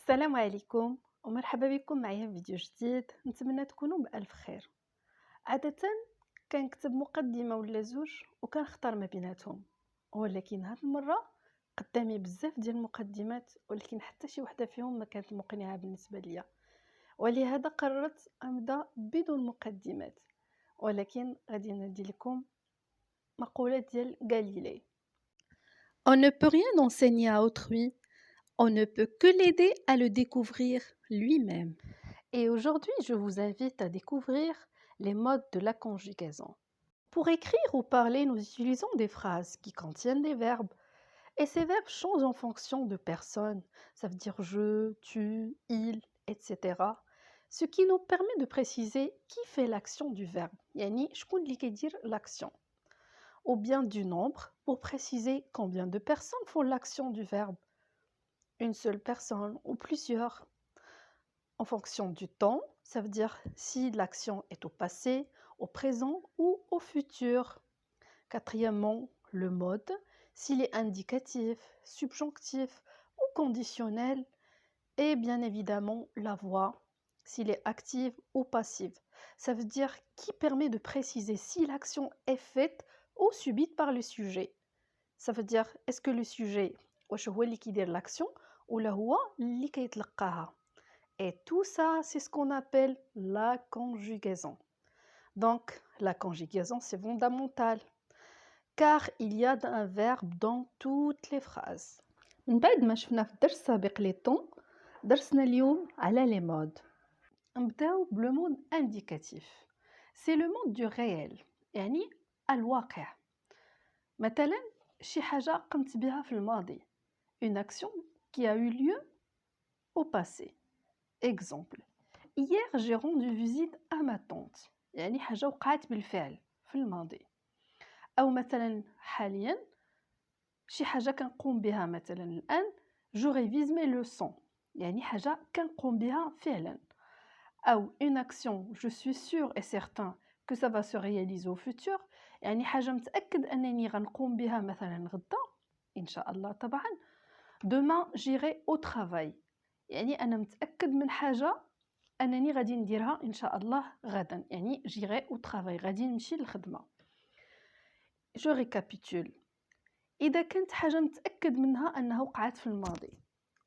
السلام عليكم ومرحبا بكم معايا في فيديو جديد. نتمنى تكونوا بألف خير. عادة كنكتب مقدمة ولا زوج وكنختار ما بيناتهم، ولكن هاد المرة قدامي بزاف ديال المقدمات، ولكن حتى شي وحدة فيهم ما كانت مقنعة بالنسبة ليا، ولهذا قررت أبدأ بدون مقدمات. ولكن غادي ندي لكم مقولة ديال غاليلي: On ne peut rien enseigner à autrui, on ne peut que l'aider à le découvrir lui-même. Et aujourd'hui, je vous invite à découvrir les modes de la conjugaison. Pour écrire ou parler, nous utilisons des phrases qui contiennent des verbes. Et ces verbes changent en fonction de personnes. Ça veut dire je, tu, il, etc. Ce qui nous permet de préciser qui fait l'action du verbe. Yani, شكون اللي كيدير l'action. Ou bien du nombre pour préciser combien de personnes font l'action du verbe. Une seule personne ou plusieurs. En fonction du temps, ça veut dire si l'action est au passé, au présent ou au futur. Quatrièmement, le mode, s'il est indicatif, subjonctif ou conditionnel. Et bien évidemment, la voix, s'il est active ou passive. Ça veut dire qui permet de préciser si l'action est faite ou subite par le sujet. Ça veut dire est-ce que le sujet واش هو اللي كيدير l'action ولا هو اللي كيتلقاها. Et tout ça, c'est ce qu'on appelle la conjugaison. Donc, la conjugaison, c'est fondamental, car il y a un verbe dans toutes les phrases. من بعد ما شفنا في الدرس السابق لي طون، درسنا اليوم على لي مود. نبداو بلو مود indicatif. C'est le mode du réel، يعني الواقع. مثلا شي حاجة قمت بها في الماضي. Une action qui a eu lieu au passé. Exemple: hier j'ai rendu visite à ma tante. يعني حاجة وقعت بالفعل في الماضي. أو مثلا حاليا شي حاجة كنقوم بها مثلا الآن je révise mes leçons. يعني حاجة كنقوم بها فعلا. أو une action je suis sûr et certain que ça va se réaliser au futur. يعني حاجة متأكد أنني غنقوم بها مثلا غدا إن شاء الله طبعا. demain j'irai au travail. يعني أنا متأكد من حاجة أنني غادي نديرها إن شاء الله غدا. يعني j'irai au travail، غادي نمشي للخدمة. je récapitule. إذا كانت حاجة متأكد منها أنها وقعت في الماضي،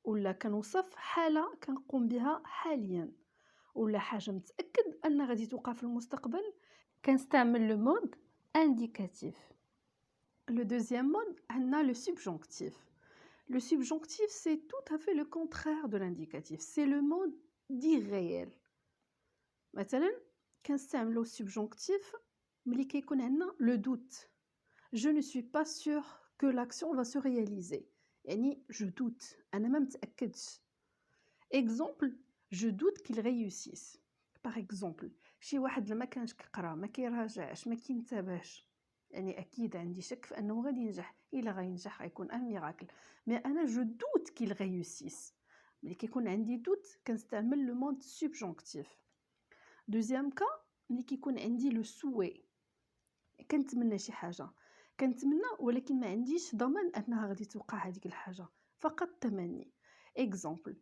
ولا كنوصف حالة كنقوم بها حاليا، ولا حاجة متأكد أنها غادي توقع في المستقبل، كنستعمل le mode indicatif. Le deuxième mode, on a le subjonctif. Le subjonctif, c'est tout à fait le contraire de l'indicatif. C'est le mode d'irréel. مثلا كنستعملو subjonctif ملي كيكون عندنا le doute. Je ne suis pas sûre que l'action va se réaliser. يعني je doute، أنا ما متأكدش. Exemple: je doute qu'il réussisse. Par exemple شي واحد لما كانش كيقرا ما كيراجعش ما كينتبهش، يعني أكيد عندي شك في أنه غادي ينجح. إلا غينجح غيكون ان ميراكل، مي أنا je doute qu'il réussisse. ملي كيكون عندي doute كنستعمل le mode subjonctif. Deuxième cas ملي كيكون عندي لو سوي، كنتمنى شي حاجة، كنتمنى ولكن ما عنديش ضمان أنها غادي توقع هذيك الحاجة، فقط تمني. Exemple: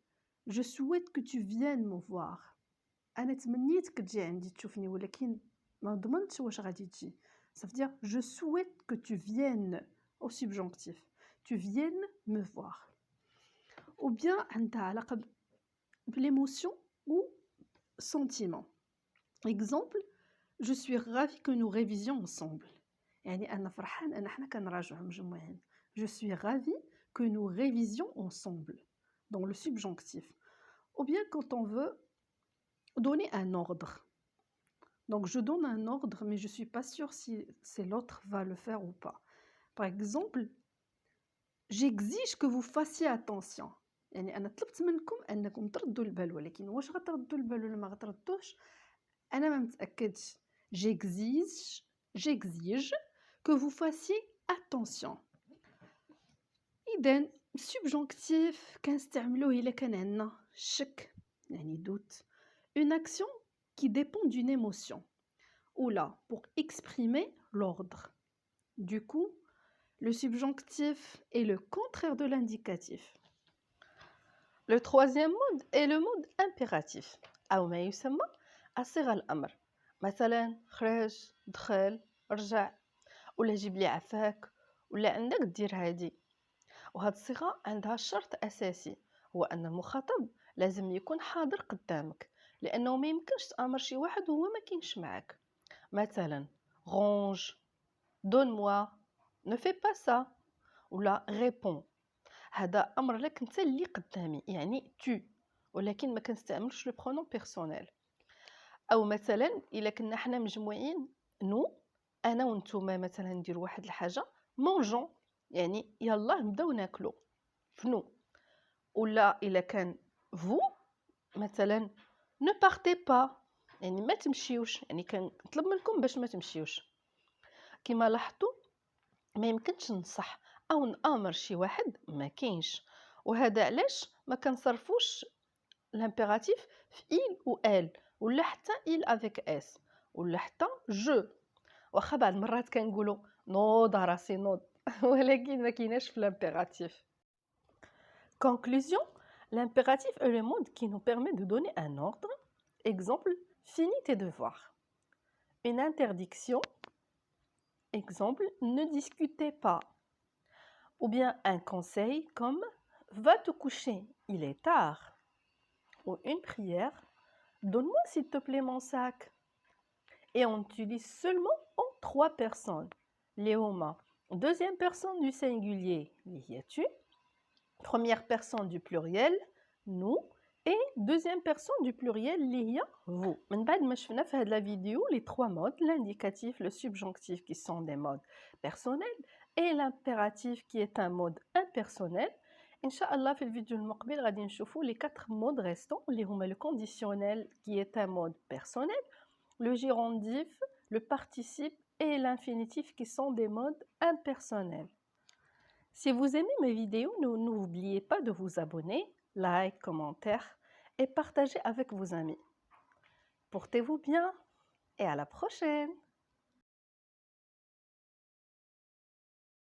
je souhaite que tu viennes me voir. أنا تمنيتك تجي عندي تشوفني ولكن ما ضمنتش واش غادي تجي. Ça veut dire je souhaite que tu viennes au subjonctif. Tu viennes me voir. Ou bien عندها علاقة بالémotion ou sentiment. Exemple: je suis ravie que nous révisions ensemble. يعني أنا فرحان أن احنا كنراجعوا مجموعين. Je suis ravie que nous révisions ensemble dans le subjonctif. Ou bien quand on veut donner un ordre. Donc je donne un ordre mais je suis pas sûre si c'est l'autre va le faire ou pas. Par exemple: j'exige que vous fassiez attention. يعني أنا طلبت منكم أنكم تردوا البال، ولكن واش غتردوا البال ولا ما غتردوش أنا ما متأكدش. J'exige que vous fassiez attention. إذن subjonctif كنستعملوه إلا كان عندنا شك يعني doute. Une action qui dépend d'une émotion. Ou là, pour exprimer l'ordre. Du coup, le subjonctif est le contraire de l'indicatif. Le troisième mode est le mode impératif أو ما يسمى الصيغة الأمر. مثلا خرج، دخل، رجع، ولا جيب لي عفاك، ولا عندك دير هادي. وهاد الصيغة عندها شرط أساسي، هو أن المخاطب لازم يكون حاضر قدامك، لأنه ما يمكنش تأمر شي واحد وهو ما كاينش معاك. مثلا range، donne moi، ne fais pas ça، ولا réponds. هذا أمر لك أنت اللي قدامي، يعني tu، ولكن ما كنستعملش لو برونون بيرسونيل. أو مثلا إلا كنا حنا مجموعين نو، أنا وانتوما مثلا ندير واحد الحاجة مونجون، يعني يلا نبداو ناكلو فنو. ولا إلا كان فو مثلا ne partez pas، يعني ما تمشيوش، يعني كنطلب منكم باش ما تمشيوش. كما لاحظتوا ما يمكنش نصح او نامر شي واحد ما كاينش، وهذا علاش ما كنصرفوش لامبيراتيف في il و elle، ولا حتى il avec s، ولا حتى je. واخا بعض المرات كنقولوا نوض راسي نوض ولكن ما كايناش في l'impératif. Conclusion, l'impératif est le mode qui nous permet de donner un ordre. Exemple, finis tes devoirs. Une interdiction. Exemple, ne discutez pas. Ou bien un conseil comme va te coucher, il est tard. Ou une prière, donne-moi s'il te plaît mon sac. Et on utilise seulement en 3 personnes. Léoma, deuxième personne du singulier, tu. Première personne du pluriel, nous. Et deuxième personne du pluriel, vous. من بعد ما شفنا في هذه la vidéo les 3 modes, l'indicatif, le subjonctif qui sont des modes personnels et l'impératif qui est un mode impersonnel. Inch'Allah في الفيديو المقبل غادي نشوفوا les 4 modes restants اللي هما le conditionnel qui est un mode personnel, le gérondif, le participe et l'infinitif qui sont des modes impersonnels. Si vous aimez mes vidéos, n'oubliez pas de vous abonner, like, commentaire et partager avec vos amis. Portez-vous bien et à la prochaine!